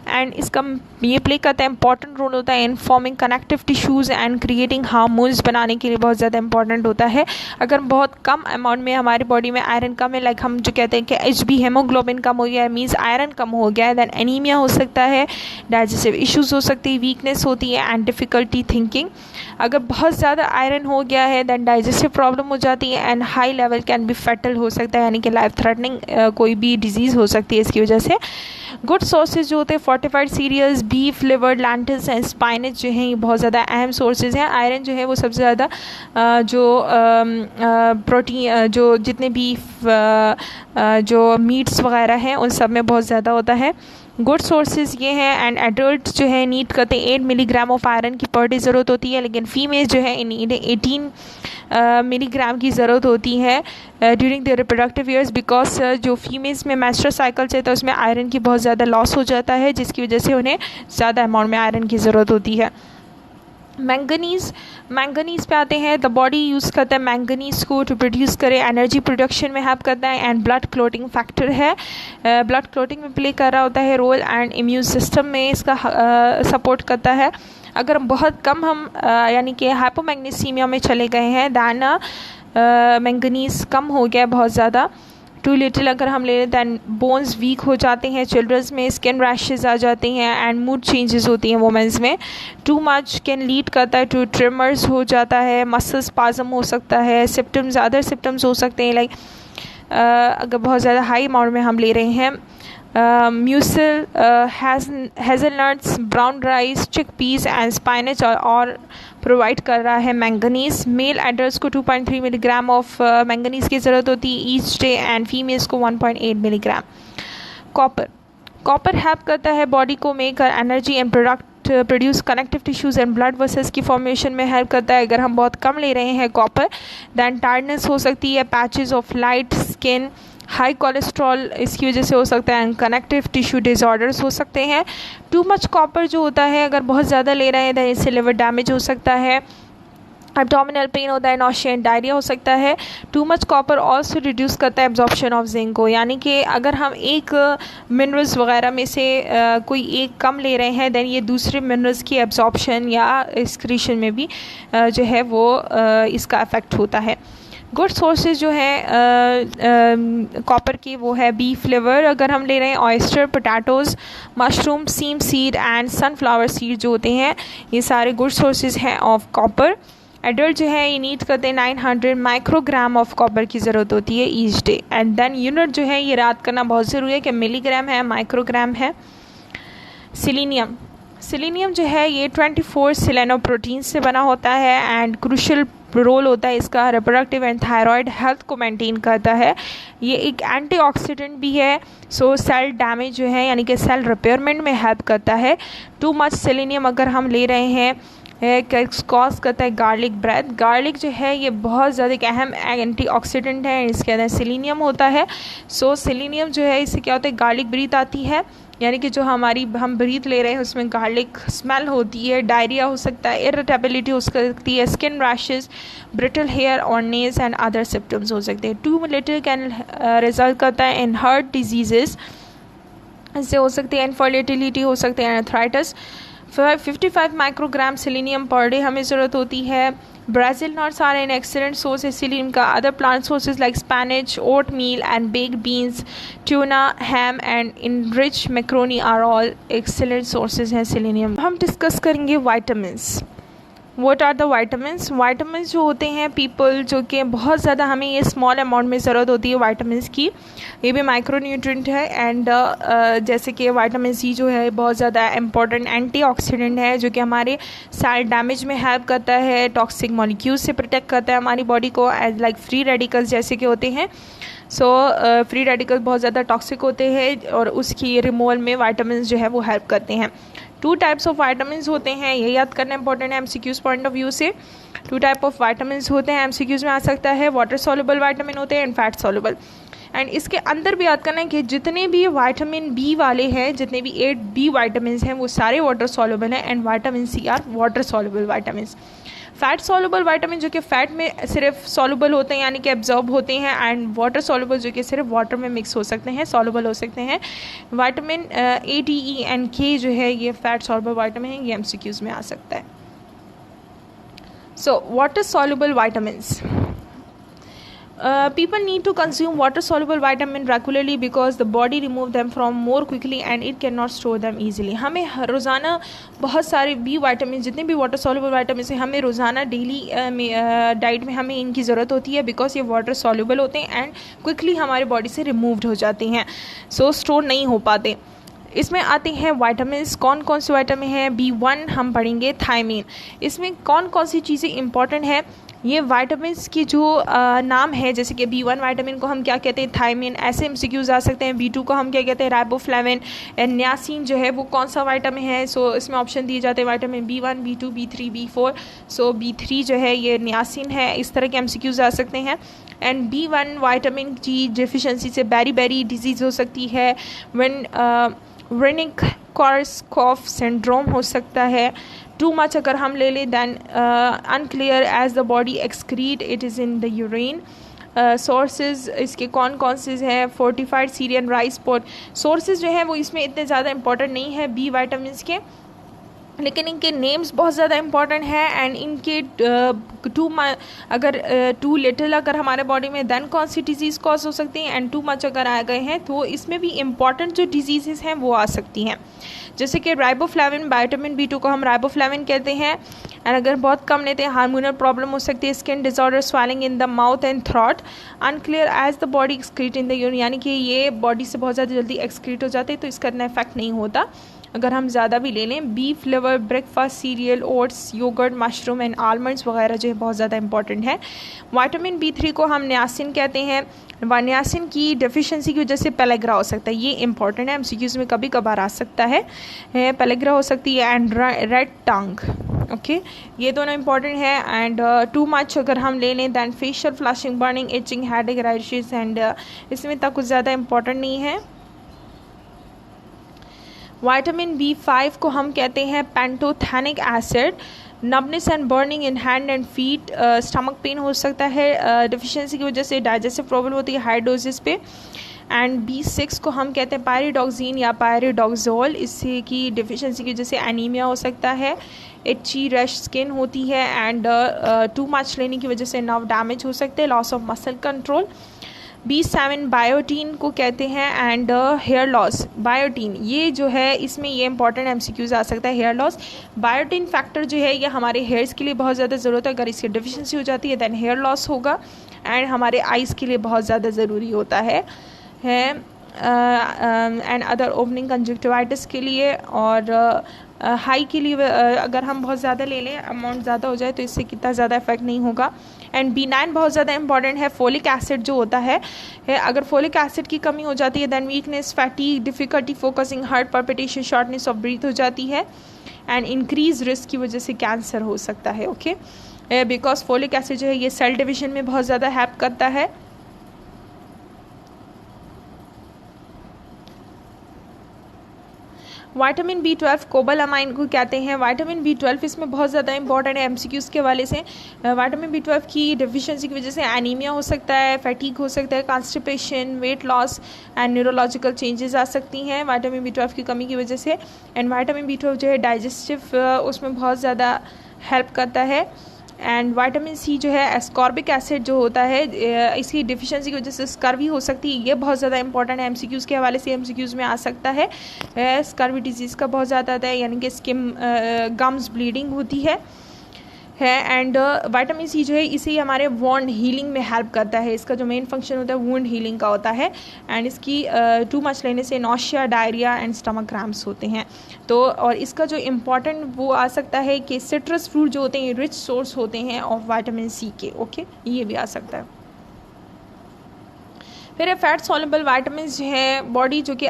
S1: एंड इसका ये प्ले करता है इंपॉर्टेंट रोल होता है in forming connective tissues and creating hormones बनाने के लिए बहुत ज़्यादा इंपॉर्टेंट होता है। अगर बहुत कम अमाउंट में हमारी बॉडी में आयरन कम है, लाइक हम जो कहते हैं कि HB हेमोग्लोबिन कम हो गया है, मीन्स आयरन कम हो गया है, दैन एनीमिया हो सकता है, डाइजेस्टिव इश्यूज़ हो सकती है, वीकनेस होती है, एंड डिफ़िकल्टी थिंकिंग। अगर बहुत ज़्यादा आयरन हो गया है दैन डाइजेस्टिव प्रॉब्लम हो जाती है, and high level can be fatal हो सकता है, यानी कि लाइफ थ्रेटनिंग कोई भी डिजीज़ हो सकती है इसकी वजह से। गुड सोर्सेज जो होते हैं fortified cereals, beef, liver, lentils and spinach जो हैं ये बहुत ज़्यादा अहम सोर्सेज हैं। आयरन जो है वो सबसे ज़्यादा जो प्रोटीन जो जितने भी जो मीट्स वगैरह हैं उन सब में बहुत ज़्यादा होता है। गुड सोर्सेज ये हैं, एंड एडल्ट जो है नीड करते हैं 8 मिलीग्राम ऑफ आयरन की पर डे ज़रूरत होती है, लेकिन फीमेल जो है इन्हें 18 मिलीग्राम की ज़रूरत होती है during the reproductive years, because जो फीमेल्स में मेंस्ट्रुअल साइकिल चलता है उसमें आयरन की बहुत ज़्यादा लॉस हो जाता है, जिसकी वजह से उन्हें ज़्यादा अमाउंट में आयरन की ज़रूरत होती है। मैंगनीज़ पे आते हैं। द बॉडी यूज़ करता है मैंगनीज़ को टू प्रोड्यूस करे, एनर्जी प्रोडक्शन में हेल्प करता है, एंड ब्लड क्लोटिंग फैक्टर है, ब्लड क्लोटिंग में प्ले कर रहा होता है रोल, एंड इम्यून सिस्टम में इसका सपोर्ट करता है। अगर बहुत कम हम यानी कि हाइपोमैग्नीसीमिया में चले गए हैं दैन मैंगनीज़ कम हो गया बहुत ज़्यादा। 2 लीटर अगर हम ले लें दैन बोन्स वीक हो जाते हैं, चिल्ड्रंस में स्किन रैशेज आ जाते हैं, एंड मूड चेंजेस होती हैं वुमेंस में। टू मच कैन लीड करता है टू ट्रिमर्स हो जाता है, मसल स्पाज्म हो सकता है, सिम्टम्स अदर सिम्टम्स हो सकते हैं, लाइक अगर बहुत ज़्यादा हाई अमाउंट में हम ले रहे हैं। Muesli, hazelnuts, brown rice, chickpeas and spinach और प्रोवाइड कर रहा है मैंगनीज़। मेल एडल्ट्स को 2.3 मिलीग्राम ऑफ मैंगनीज़ की ज़रूरत होती है ईच डे, एंड फीमेल्स को 1.8 मिलीग्राम। कॉपर हेल्प करता है बॉडी को make energy and produce connective tissues and blood vessels की फॉर्मेशन में हेल्प करता है। अगर हम बहुत कम ले रहे हैं कॉपर दैन टायर्डनेस हो सकती है, patches of light skin, high cholesterol इसकी वजह से हो सकता है, एंड कनेक्टिव टिश्यू डिसऑर्डर्स हो सकते हैं। टू मच कॉपर जो होता है अगर बहुत ज़्यादा ले रहे हैं तो इससे लिवर डैमेज हो सकता है, एब्डोमिनल पेन होता है, नॉशिया एंड डायरिया हो सकता है। Too much copper also reduce करता है एब्जॉर्प्शन ऑफ जिंक को, यानी कि अगर हम एक मिनरल्स वगैरह में से कोई एक कम ले रहे हैं देन ये दूसरे मिनरल्स की एब्जॉर्प्शन या एक्सक्रीशन में भी जो है वो इसका अफेक्ट होता है। गुड सोर्सेज जो है कॉपर की वो है बीफ लिवर अगर हम ले रहे हैं, oyster, potatoes, mushroom, seam seed and sunflower seed जो होते हैं ये सारे गुड सोर्सेज हैं ऑफ कॉपर। एडल्ट जो है ये नीड करते हैं 900 माइक्रोग्राम ऑफ कॉपर की ज़रूरत होती है each day. And then unit जो है ये याद करना बहुत ज़रूरी है कि मिलीग्राम है, माइक्रोग्राम है। सिलीनियम, सिलीनियम जो है ये 24 सेलेनोप्रोटीन से बना होता है एंड क्रूशल रोल होता है इसका रिप्रोडक्टिव एंड थायराइड हेल्थ को मेंटेन करता है। ये एक एंटीऑक्सीडेंट भी है, सो सेल डैमेज जो है यानी कि सेल रिपेयरमेंट में हेल्प करता है। टू मच सेलेनियम अगर हम ले रहे हैं कॉज करता है गार्लिक ब्रेथ। गार्लिक जो है ये बहुत ज़्यादा एक अहम एंटीऑक्सीडेंट है, इसके अंदर सेलेनियम होता है। सो सेलेनियम जो है इससे क्या होता है गार्लिक ब्रीथ आती है, यानी कि जो हम ब्रीथ ले रहे हैं उसमें गार्लिक स्मेल होती है, डायरिया हो सकता है, इरिटेबिलिटी हो सकती है, स्किन रैशेस, ब्रिटल हेयर और नेल्स एंड अदर सिम्टम्स हो सकते हैं। टू लिटिल कैन रिजल्ट करता है इन हार्ट डिजीजेस, इससे हो सकती है इनफर्टिलिटी हो सकते हैं, arthritis. 55 microgram selenium per day हमें ज़रूरत होती है। Brazil nuts are an excellent source of selenium का other plant sources like spinach, oatmeal and baked beans, tuna, ham and enriched macaroni are all excellent sources हैं selenium। हम discuss करेंगे vitamins। What are the vitamins? Vitamins जो होते हैं people जो कि बहुत ज़्यादा हमें ये स्मॉल अमाउंट में ज़रूरत होती है vitamins की, ये भी माइक्रोन्यूट्रिएंट है एंड जैसे कि विटामिन सी जो है बहुत ज़्यादा इम्पॉर्टेंट एंटीऑक्सीडेंट है जो कि हमारे सेल डैमेज में हेल्प करता है, टॉक्सिक मॉलिक्यूल्स से प्रोटेक्ट करता है हमारी बॉडी को, एज लाइक फ्री रेडिकल्स जैसे कि होते हैं। सो फ्री रेडिकल्स बहुत ज़्यादा टॉक्सिक होते हैं और उसकी रिमूवल में विटामिन जो है वो हेल्प करते हैं। टू टाइप्स ऑफ विटामिन होते हैं, ये याद करना इंपॉर्टेंट है एमसीक्यूज़ पॉइंट ऑफ व्यू से। टू टाइप ऑफ विटामिन होते हैं एमसीक्यूज़ में आ सकता है, वाटर सॉल्युबल विटामिन होते हैं एंड फैट सॉल्युबल। एंड इसके अंदर भी याद करना है कि जितने भी विटामिन बी वाले हैं, जितने भी 8 बी विटामिन हैं वो सारे वाटर सॉल्युबल हैं and vitamin C are water soluble vitamin. Fat soluble vitamin जो कि फैट में सिर्फ सॉल्युबल होते हैं यानी कि एब्जॉर्ब होते हैं, एंड वाटर सॉल्युबल जो कि सिर्फ वाटर में मिक्स हो सकते हैं, सॉल्युबल हो सकते हैं। Vitamin A, D, E and के जो है ये फैट सॉल्युबल विटामिन है, ये एमसीक्यूज़ में आ सकता है। So water soluble vitamins, people need to consume water soluble vitamin regularly because the body remove them from more quickly and it cannot store them easily। हमें रोज़ाना बहुत सारे बी विटामिन जितने भी वाटर soluble विटामिन हैं हमें रोज़ाना daily diet में हमें इनकी ज़रूरत होती है बिकॉज ये वाटर soluble होते हैं एंड क्विकली हमारे बॉडी से रिमूव्ड हो जाते हैं, सो स्टोर नहीं हो पाते। इसमें आते हैं विटामिन्स, कौन कौन से विटामिन हैं। B1 हम पढ़ेंगे थायमीन। इसमें कौन कौन सी चीज़ें इंपॉर्टेंट है, ये विटामिन्स की जो नाम है, जैसे कि B1 विटामिन को हम क्या कहते हैं थायमीन, ऐसे एमसीक्यूज़ आ सकते हैं। B2 को हम क्या कहते हैं राइबोफ्लेविन, एंड नियासिन जो है वो कौन सा विटामिन है। सो इसमें ऑप्शन दिए जाते हैं vitamin B1, B2, B3, B4। सो B3 जो है ये नियासिन है, इस तरह के एमसीक्यूज़ आ सकते हैं। एंड B1 विटामिन की डिफिशेंसी से बेरी डिजीज़ हो सकती है, वेनिक कॉर्सकॉफ सिंड्रोम हो सकता है। टू मच अगर हम ले लें than unclear as the body excrete it is in the urine. Sources इसके कौन कौन से हैं, fortified cereal rice pork. Sources जो हैं वो इसमें इतने ज़्यादा इंपॉर्टेंट नहीं है बी विटामिन के, लेकिन इनके नेम्स बहुत ज़्यादा इंपॉर्टेंट है एंड इनके अगर टू लिटिल अगर हमारे बॉडी में देन कौन सी डिजीज़ कॉज हो सकती हैं, एंड टू मच अगर आ गए हैं तो इसमें भी इम्पॉर्टेंट जो डिजीज़ हैं वो आ सकती हैं, जैसे कि राइबोफ्लेविन, विटामिन B2 को हम राइबोफ्लेविन कहते हैं। एंड अगर बहुत कम लेते हैं हार्मोनल प्रॉब्लम हो सकती है, skin disorder, swelling in the mouth and throat, unclear as the body excrete in the urine, यानी कि ये बॉडी से बहुत ज़्यादा जल्दी एक्सक्रीट हो जाते हैं तो इसका इतना इफेक्ट नहीं होता अगर हम ज़्यादा भी ले लें। Beef liver, breakfast cereal, oats, yoghurt, mushroom and almonds वगैरह जो है बहुत ज़्यादा इंपॉर्टेंट है। विटामिन B3 को हम नियासिन कहते हैं, नियासिन की डेफिशिएंसी की वजह से पेलेग्रा हो सकता है, ये इंपॉर्टेंट है एमसीक्यूज़ में कभी कभार आ सकता है, पेलेग्रा हो सकती है। एंड रेड टंग, ओके ये दोनों इंपॉर्टेंट है। एंड टू मच अगर हम ले लें than facial flushing, burning, itching, headache, rashes, and इसमें तक कुछ ज़्यादा इंपॉर्टेंट नहीं है। विटामिन B5 को हम कहते हैं pantothenic acid. Numbness and burning in hand and feet, stomach pain हो सकता है डिफिशिएंसी की वजह से, डाइजेस्टिव प्रॉब्लम होती है हाई डोजेस पे। एंड B6 को हम कहते हैं पायरिडॉक्सिन या पायरिडॉक्सोल, इससे की डिफिशिएंसी की वजह से एनीमिया हो सकता है, इची रैश स्किन होती है, एंड टू मच लेने की वजह से नर्व डैमेज हो सकते हैं, loss of muscle control. B7 biotin को कहते हैं। एंड हेयर लॉस, बायोटीन ये जो है इसमें ये इंपॉर्टेंट MCQs आ सकता है। हेयर लॉस, बायोटीन फैक्टर जो है ये हमारे हेयर्स के लिए बहुत ज़्यादा ज़रूरत है, अगर इसकी डिफिशिएंसी हो जाती है दैन हेयर लॉस होगा। एंड हमारे आइज़ के लिए बहुत ज़्यादा ज़रूरी होता है एंड अदर ओपनिंग कंजक्टिवाइटिस के लिए, और हाई के लिए अगर हम बहुत ज़्यादा ले लें, अमाउंट ज़्यादा हो जाए तो इससे कितना ज़्यादा इफेक्ट नहीं होगा। एंड B9 बहुत ज़्यादा इंपॉर्टेंट है। फोलिक एसिड जो होता है अगर फोलिक एसिड की कमी हो जाती है than weakness, fatigue, difficulty focusing, heart palpitation, shortness of breath हो जाती है। एंड इंक्रीज रिस्क की वजह से कैंसर हो सकता है। ओके बिकॉज फोलिक एसिड जो है ये सेल डिविजन में बहुत ज़्यादा हेल्प करता है। विटामिन B12 कोबालामाइन को कहते हैं। विटामिन B12 इसमें बहुत ज़्यादा इंपॉर्टेंट है MCQs के वाले से। विटामिन B12 की डिफिशिएंसी की वजह से एनीमिया हो सकता है, फैटीग हो सकता है, constipation, weight loss and neurological changes आ सकती हैं विटामिन B12 की कमी की वजह से। एंड विटामिन B12 जो है डाइजेस्टिव उसमें बहुत ज़्यादा हेल्प करता है। एंड विटामिन C जो है एस्कॉर्बिक एसिड जो होता है इसकी डिफिशिएंसी की वजह से स्कर्वी हो सकती है, ये बहुत ज़्यादा इंपॉर्टेंट है MCQs के हवाले से, MCQs में आ सकता है। स्कर्वी डिजीज़ का बहुत ज़्यादा आता है, यानी कि स्किन गम्स ब्लीडिंग होती है। एंड विटामिन C जो है इसे हमारे वुंड हीलिंग में हेल्प करता है, इसका जो मेन फंक्शन होता है वुंड हीलिंग का होता है। एंड इसकी टू मच लेने से nausea, diarrhoea and stomach cramps होते हैं। तो और इसका जो इम्पॉर्टेंट वो आ सकता है कि सिट्रस फ्रूट जो होते हैं रिच सोर्स होते हैं ऑफ विटामिन C के। ओके ये भी आ सकता है। फिर फैट सॉल्युबल वाइटामिन है, बॉडी जो कि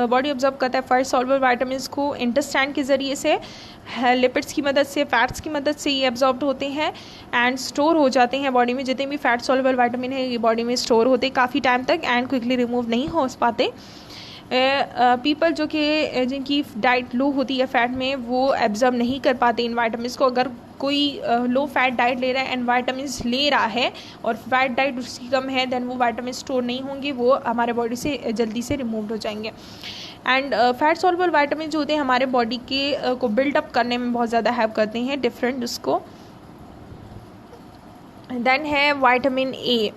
S1: बॉडी ऑब्जर्व करता है फैट सॉल्युबल वाइटामिन को इंटेस्टाइन के ज़रिए से, लिपिड्स की मदद से, फैट्स की मदद से ये एब्जॉर्ब होते हैं एंड स्टोर हो जाते हैं बॉडी में। जितने भी फैट सॉल्युबल वाइटामिन है ये बॉडी में स्टोर होते हैं काफ़ी टाइम तक एंड क्विकली रिमूव नहीं हो पाते। पीपल जो कि जिनकी डाइट लो होती है फैट में वो एब्जॉर्ब नहीं कर पाते इन वाइटामिन को। अगर कोई लो फैट डाइट ले रहा है एंड वाइटामिन ले रहा है और फैट डाइट उसकी कम है देन वो वाइटामिन स्टोर नहीं होंगे, वो हमारे बॉडी से जल्दी से रिमूव हो जाएंगे। एंड फैट सॉल्युबल वाइटामिन जो होते हैं हमारे बॉडी के को बिल्डअप करने में बहुत ज़्यादा हेल्प करते हैं डिफरेंट उसको। देन है विटामिन ए।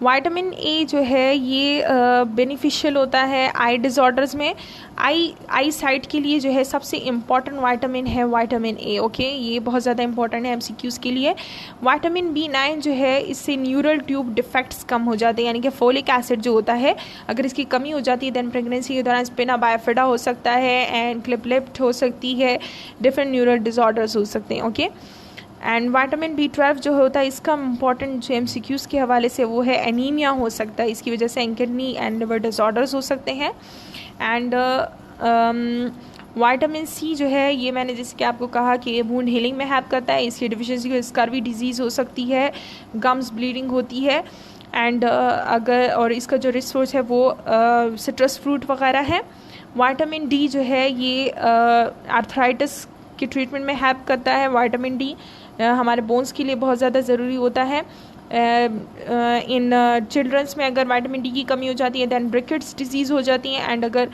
S1: विटामिन ए जो है ये बेनिफिशियल होता है आई डिज़ॉर्डर्स में। आई साइट के लिए जो है सबसे इम्पॉर्टेंट विटामिन है विटामिन ए। ओके ये बहुत ज़्यादा इंपॉर्टेंट है MCQs के लिए। विटामिन B9 जो है इससे न्यूरल ट्यूब डिफेक्ट्स कम हो जाते हैं, यानी कि फोलिक एसिड जो होता है अगर इसकी कमी हो जाती है दैन प्रेगनेंसी के दौरान स्पिना बायोफिडा हो सकता है एंड क्लिपलेप्ट हो सकती है, डिफरेंट न्यूरल डिज़ॉर्डर्स हो सकते हैं। ओके एंड विटामिन B12 जो होता है इसका इंपॉर्टेंट जो MCQs के हवाले से वो है एनीमिया हो सकता है, इसकी वजह से किडनी एंड लिवर डिसऑर्डर्स हो सकते हैं। एंड विटामिन C जो है ये मैंने जैसे कि आपको कहा कि ये वुंड हीलिंग में हेल्प करता है, इसकी डिफिशिएंसी को स्कर्वी डिजीज़ हो सकती है, गम्स ब्लीडिंग होती है। एंड अगर और इसका जो रिसोर्स है वो सिट्रस फ्रूट वगैरह है। विटामिन D जो है ये आर्थराइटिस की ट्रीटमेंट में हेल्प करता है। विटामिन D हमारे बोन्स के लिए बहुत ज़्यादा ज़रूरी होता है। इन चिल्ड्रंस में अगर विटामिन D की कमी हो जाती है दैन ब्रिकेट्स डिजीज़ हो जाती है एंड अगर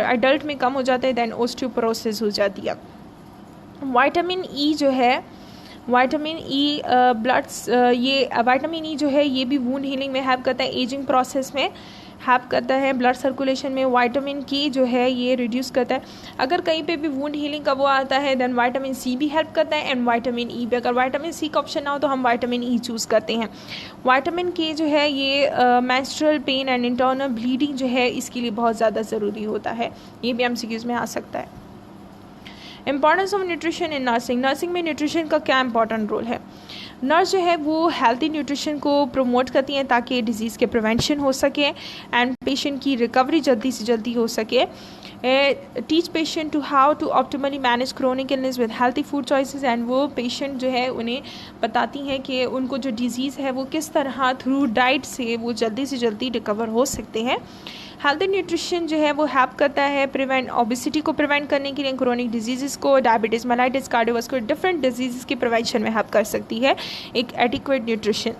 S1: अडल्ट में कम हो जाता है दैन ओस्टियोपोरोसिस हो जाती है। विटामिन E जो है विटामिन E विटामिन E जो है ये भी वुंड हीलिंग में हेल्प करता है, एजिंग प्रोसेस में हेल्प करता है, ब्लड सर्कुलेशन में। विटामिन K जो है ये रिड्यूस करता है। अगर कहीं पे भी वुंड हीलिंग का वो आता है देन विटामिन C भी हेल्प करता है एंड विटामिन E भी। अगर विटामिन C का ऑप्शन ना हो तो हम विटामिन E चूज़ करते हैं। विटामिन K जो है ये menstrual pain and internal bleeding जो है इसके लिए बहुत ज़्यादा ज़रूरी होता है, ये भी MCQs में आ सकता है। Importance of nutrition in nursing. Nursing में न्यूट्रिशन का क्या इंपॉर्टेंट रोल है? नर्स जो है वो हेल्दी न्यूट्रिशन को प्रमोट करती हैं ताकि डिजीज़ के प्रिवेंशन हो सके एंड पेशेंट की रिकवरी जल्दी से जल्दी हो सके. Teach patient to how to optimally manage chronic illness with healthy food choices, and वो पेशेंट जो है उन्हें बताती हैं कि उनको जो डिजीज़ है वो किस तरह थ्रू डाइट से वो जल्दी से जल्दी रिकवर हो सकते हैं. हेल्दी न्यूट्रिशन जो है वो हेल्प करता है प्रिवेंट ओबेसिटी को प्रिवेंट करने के लिए, क्रोनिक डिजीज़ को, diabetes, mellitus, cardiovascular different disease के प्रिवेंशन में हेल्प कर सकती है एक adequate nutrition.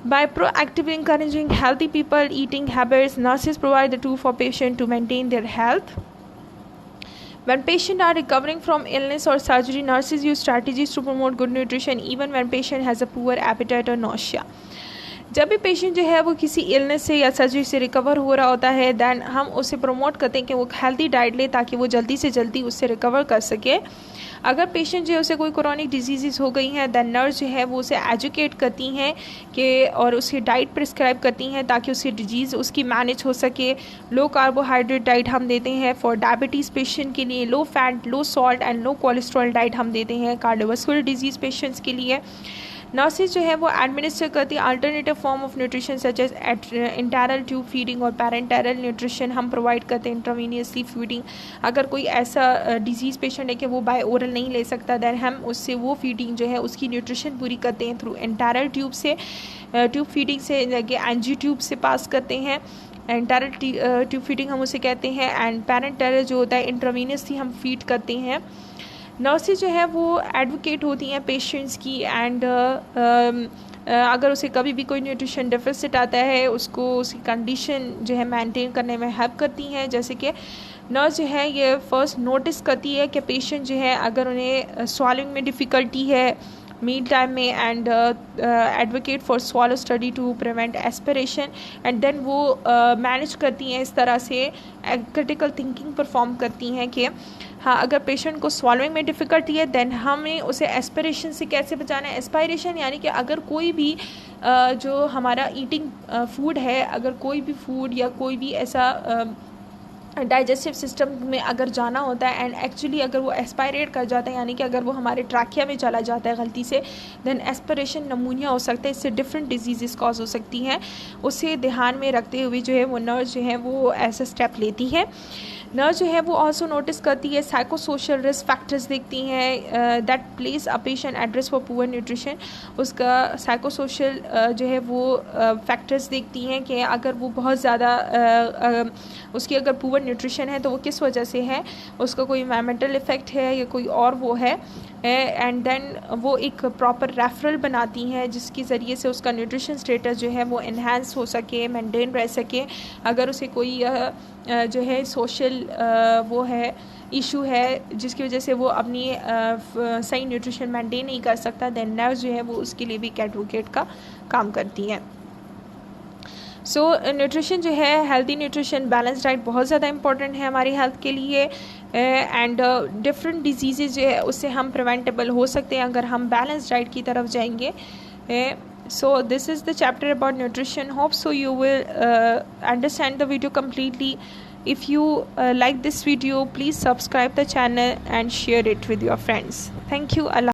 S1: By proactively encouraging healthy people eating habits, nurses provide the tool for patients to maintain their health. When patients are recovering from illness or surgery, nurses use strategies to promote good nutrition even when patient has a poor appetite or nausea. जब भी patient जो है वो किसी illness से या surgery से recover हो रहा होता है, दैन हम उसे प्रमोट करते हैं कि वो हेल्दी डाइट ले ताकि वो जल्दी से जल्दी उससे रिकवर कर सके. अगर पेशेंट जो है उसे कोई क्रोनिक डिजीज़ हो गई हैं, दैन नर्स जो है वो उसे एजुकेट करती हैं कि और उसकी डाइट प्रिस्क्राइब करती हैं ताकि उसकी डिजीज़ उसकी मैनेज हो सके. लो कार्बोहाइड्रेट डाइट हम देते हैं फॉर डायबिटीज़ पेशेंट के लिए, low fat, low salt and low cholesterol diet हम देते हैं कार्डियोवास्कुलर डिजीज़ पेशेंट्स के लिए. नर्सेज जो है वो एडमिनिस्टर करती है alternative form of nutrition such as internal tube feeding और पैरेंटरल न्यूट्रिशन हम प्रोवाइड करते हैं इंट्रावीनियसली फीडिंग. अगर कोई ऐसा डिजीज़ पेशेंट है कि वो बाय ओरल नहीं ले सकता, दैन हम उससे वो फीडिंग जो है उसकी न्यूट्रिशन पूरी करते हैं थ्रू इंटरनल ट्यूब से, ट्यूब फीडिंग से एनजी ट्यूब से पास करते हैं. इंटरनल ट्यूब फीडिंग हम उसे कहते हैं, एंड पैरेंटरल जो होता है इंट्रावीनियसली हम फीड करते हैं. नर्सेज जो है वो एडवोकेट होती हैं पेशेंट्स की, एंड अगर उसे कभी भी कोई न्यूट्रिशन डेफिसिट आता है उसको उसकी कंडीशन जो है मेंटेन करने में हेल्प करती हैं. जैसे कि नर्स जो है ये फर्स्ट नोटिस करती है कि पेशेंट जो है अगर उन्हें स्वॉलोइंग में डिफ़िकल्टी है मील टाइम में, and advocate for swallow study to prevent aspiration, and then वो मैनेज करती हैं इस तरह से क्रिटिकल थिंकिंग परफॉर्म करती हैं कि हाँ अगर पेशेंट को स्वॉलोइंग में डिफ़िकल्टी है दैन हमें उसे एस्पिरेशन से कैसे बचाना है. एस्पायरेशन यानी कि अगर कोई भी जो हमारा ईटिंग फूड है, अगर कोई भी फूड या कोई भी ऐसा डाइजेस्टिव सिस्टम में अगर जाना होता है एंड एक्चुअली अगर वो एस्पायरेट कर जाता है, यानी कि अगर वो हमारे ट्रैकिया में चला जाता है गलती से, देन एस्पिरेशन नमूनिया हो सकता है, इससे डिफरेंट डिजीज़ कॉज हो सकती हैं. उसे ध्यान में रखते हुए जो है वो नर्स जो है वो ऐसा स्टेप लेती है. नर्स जो है वो ऑल्सो नोटिस करती है साइको सोशल रिस्क फैक्टर्स देखती हैं that place a patient address for poor nutrition. उसका साइको सोशल जो है वो फैक्टर्स देखती हैं कि अगर वो बहुत ज़्यादा उसकी अगर पुअर न्यूट्रिशन है तो वो किस वजह से है, उसका कोई एनवायरमेंटल इफ़ेक्ट है या कोई और वो है, एंड देन वो एक प्रॉपर रेफरल बनाती हैं जिसके ज़रिए से उसका न्यूट्रिशन स्टेटस जो है वो इन्हांस हो सके, मेंटेन रह सके. अगर उसे कोई जो है सोशल वो है इशू है जिसकी वजह से वो अपनी सही न्यूट्रिशन मेंटेन नहीं कर सकता, देन नर्स जो है वो उसके लिए भी एक एडवोकेट का काम करती हैं. सो न्यूट्रिशन जो है, हेल्दी न्यूट्रिशन, बैलेंस डाइट बहुत ज़्यादा इंपॉर्टेंट है हमारी हेल्थ के लिए, एंड डिफरेंट डिजीज़ जो है उससे हम प्रिवेंटेबल हो सकते हैं अगर हम बैलेंस डाइट की तरफ जाएंगे. So this is the chapter about nutrition. Hope so you will understand the video completely. If you like this video, please subscribe the channel and share it with your friends. Thank you. Allah.